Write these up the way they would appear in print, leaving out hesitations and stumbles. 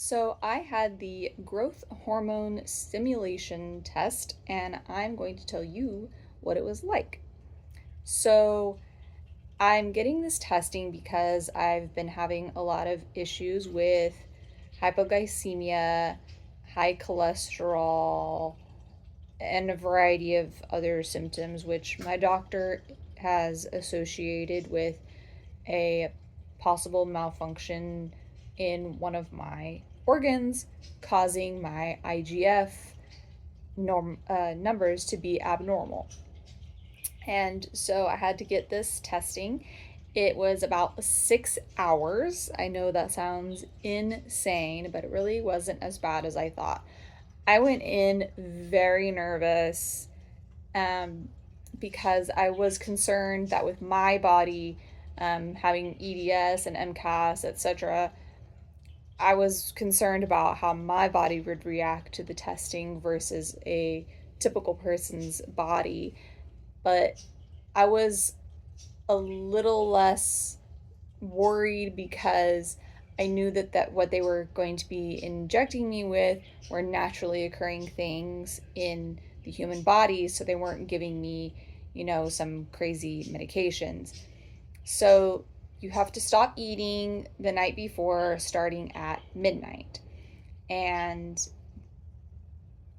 So I had the growth hormone stimulation test, and I'm going to tell you what it was like. So I'm getting this testing because I've been having a lot of issues with hypoglycemia, high cholesterol, and a variety of other symptoms, which my doctor has associated with a possible malfunction in one of my organs, causing my IGF numbers to be abnormal. And so I had to get this testing. It was about 6 hours. I know that sounds insane, but it really wasn't as bad as I thought. I went in very nervous um, because I was concerned that with my body having EDS and MCAS, etc., I was concerned about how my body would react to the testing versus a typical person's body. But I was a little less worried because I knew that what they were going to be injecting me with were naturally occurring things in the human body, so they weren't giving me, some crazy medications. So you have to stop eating the night before starting at midnight. And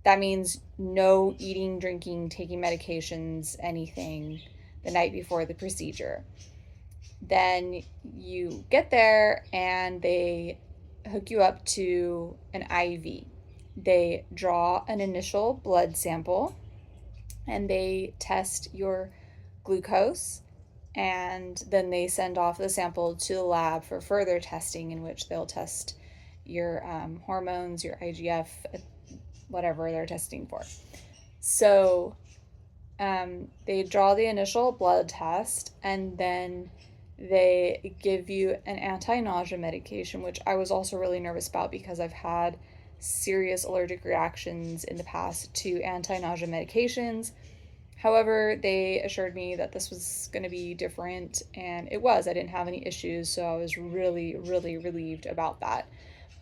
that means no eating, drinking, taking medications, anything the night before the procedure. Then you get there and they hook you up to an IV. They draw an initial blood sample and they test your glucose, and then they send off the sample to the lab for further testing, in which they'll test your hormones, your IGF, whatever they're testing for. So they draw the initial blood test, and then they give you an anti-nausea medication, which I was also really nervous about because I've had serious allergic reactions in the past to anti-nausea medications. However, they assured me that this was going to be different, and it was. I didn't have any issues, so I was really, really relieved about that.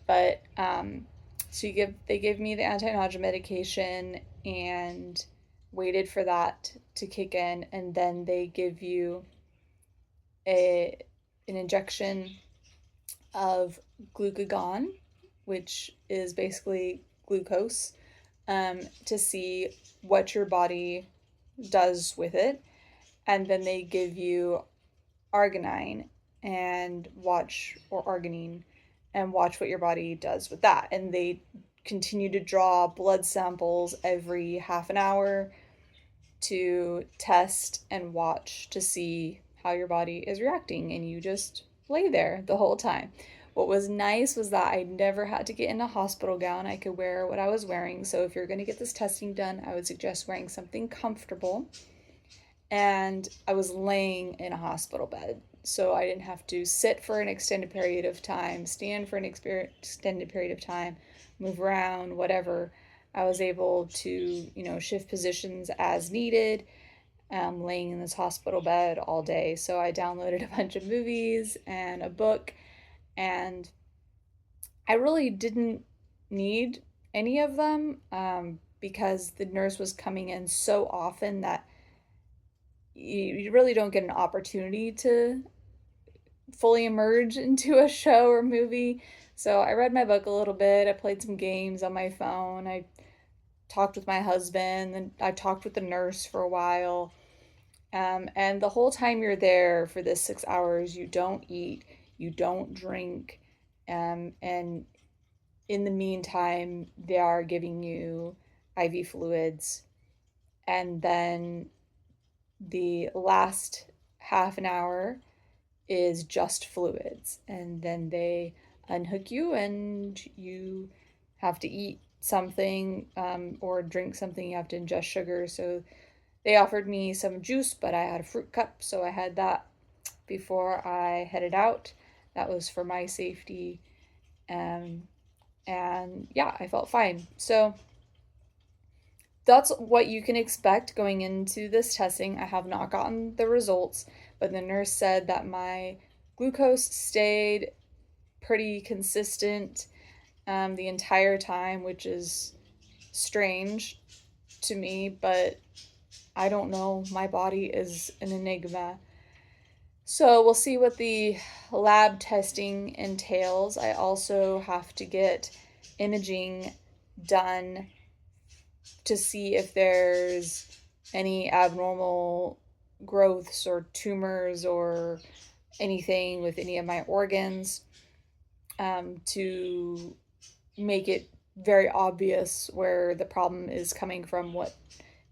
But they gave me the anti-nausea medication and waited for that to kick in, and then they give you a an injection of glucagon, which is basically glucose, to see what your body does with it. And then they give you arginine and watch, or arginine, and watch what your body does with that. And they continue to draw blood samples every half an hour to test and watch to see how your body is reacting. And you just lay there the whole time. What was nice was that I never had to get in a hospital gown. I could wear what I was wearing. So if you're going to get this testing done, I would suggest wearing something comfortable. And I was laying in a hospital bed, so I didn't have to sit for an extended period of time, stand for an extended period of time, move around, whatever. I was able to, shift positions as needed, laying in this hospital bed all day. So I downloaded a bunch of movies and a book, and I really didn't need any of them because the nurse was coming in so often that you really don't get an opportunity to fully emerge into a show or movie. So I read my book a little bit. I played some games on my phone. I talked with my husband, and I talked with the nurse for a while. And the whole time you're there for this 6 hours, you don't eat, you don't drink. And in the meantime, they are giving you IV fluids. And then the last half an hour is just fluids, and then they unhook you and you have to eat something or drink something. You have to ingest sugar. So they offered me some juice, but I had a fruit cup, so I had that before I headed out. That was for my safety. um, and yeah, I felt fine. So that's what you can expect going into this testing. I have not gotten the results, but the nurse said that my glucose stayed pretty consistent. the entire time, which is strange to me, but I don't know. My body is an enigma. So we'll see what the lab testing entails. I also have to get imaging done to see if there's any abnormal growths or tumors or anything with any of my organs, to make it very obvious where the problem is coming from, what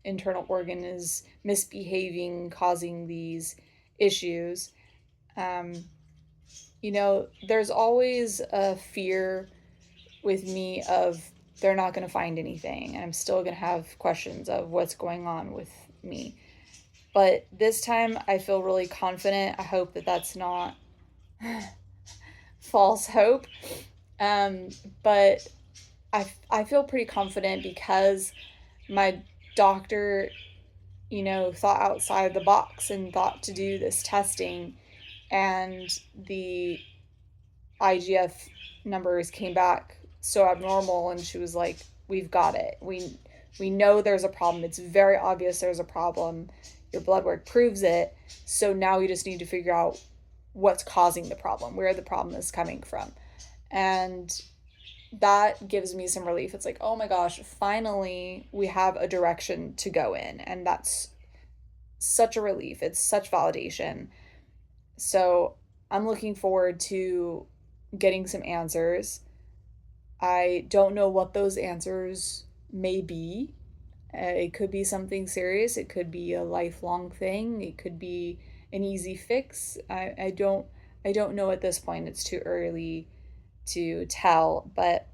internal organ is misbehaving, causing these issues. Um, there's always a fear with me of they're not going to find anything, and I'm still going to have questions of what's going on with me. But this time I feel really confident. I hope that that's not false hope. But I feel pretty confident because my doctor, thought outside the box and thought to do this testing, and the IGF numbers came back so abnormal, and she was like, "We've got it. We know there's a problem. It's very obvious there's a problem. Your blood work proves it. So now we just need to figure out what's causing the problem, where the problem is coming from." And that gives me some relief. It's like, oh my gosh, finally we have a direction to go in. And that's such a relief. It's such validation. So I'm looking forward to getting some answers. I don't know what those answers may be. It could be something serious. It could be a lifelong thing. It could be an easy fix. I don't know at this point. It's too early to tell, but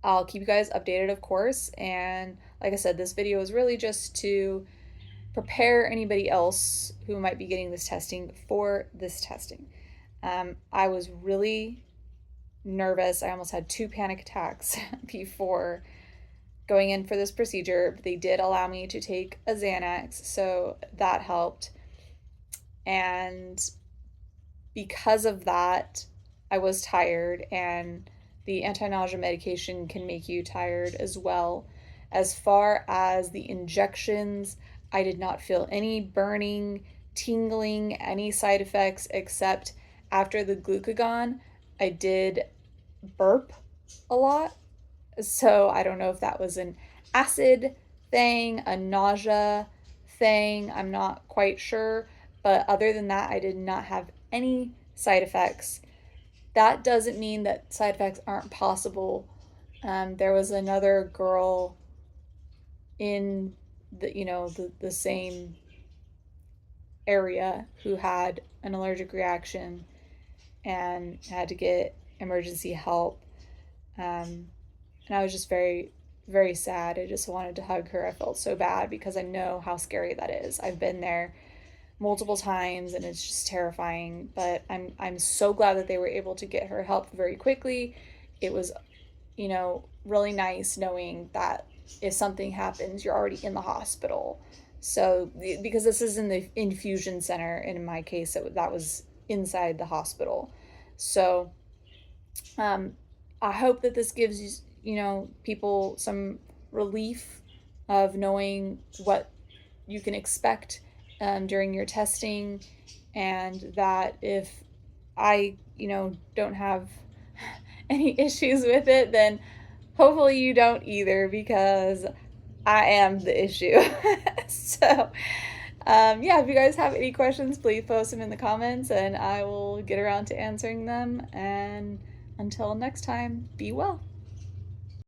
I'll keep you guys updated, of course. And like I said, this video is really just to prepare anybody else who might be getting this testing for this testing. I was really nervous. I almost had 2 panic attacks before going in for this procedure, but they did allow me to take a Xanax, so that helped. And because of that, I was tired, and the anti-nausea medication can make you tired as well. As far as the injections, I did not feel any burning, tingling, any side effects, except after the glucagon, I did burp a lot. So I don't know if that was an acid thing, a nausea thing, I'm not quite sure. But other than that, I did not have any side effects. That doesn't mean that side effects aren't possible. There was another girl in the same area who had an allergic reaction and had to get emergency help. And I was just very, very sad. I just wanted to hug her. I felt so bad because I know how scary that is. I've been there multiple times and it's just terrifying, but I'm so glad that they were able to get her help very quickly. It was, really nice knowing that if something happens, you're already in the hospital. So because this is in the infusion center, and in my case that was inside the hospital. So I hope that this gives people some relief of knowing what you can expect during your testing, and that if I don't have any issues with it, then hopefully you don't either, because I am the issue. So yeah, if you guys have any questions, please post them in the comments and I will get around to answering them. And until next time, be well.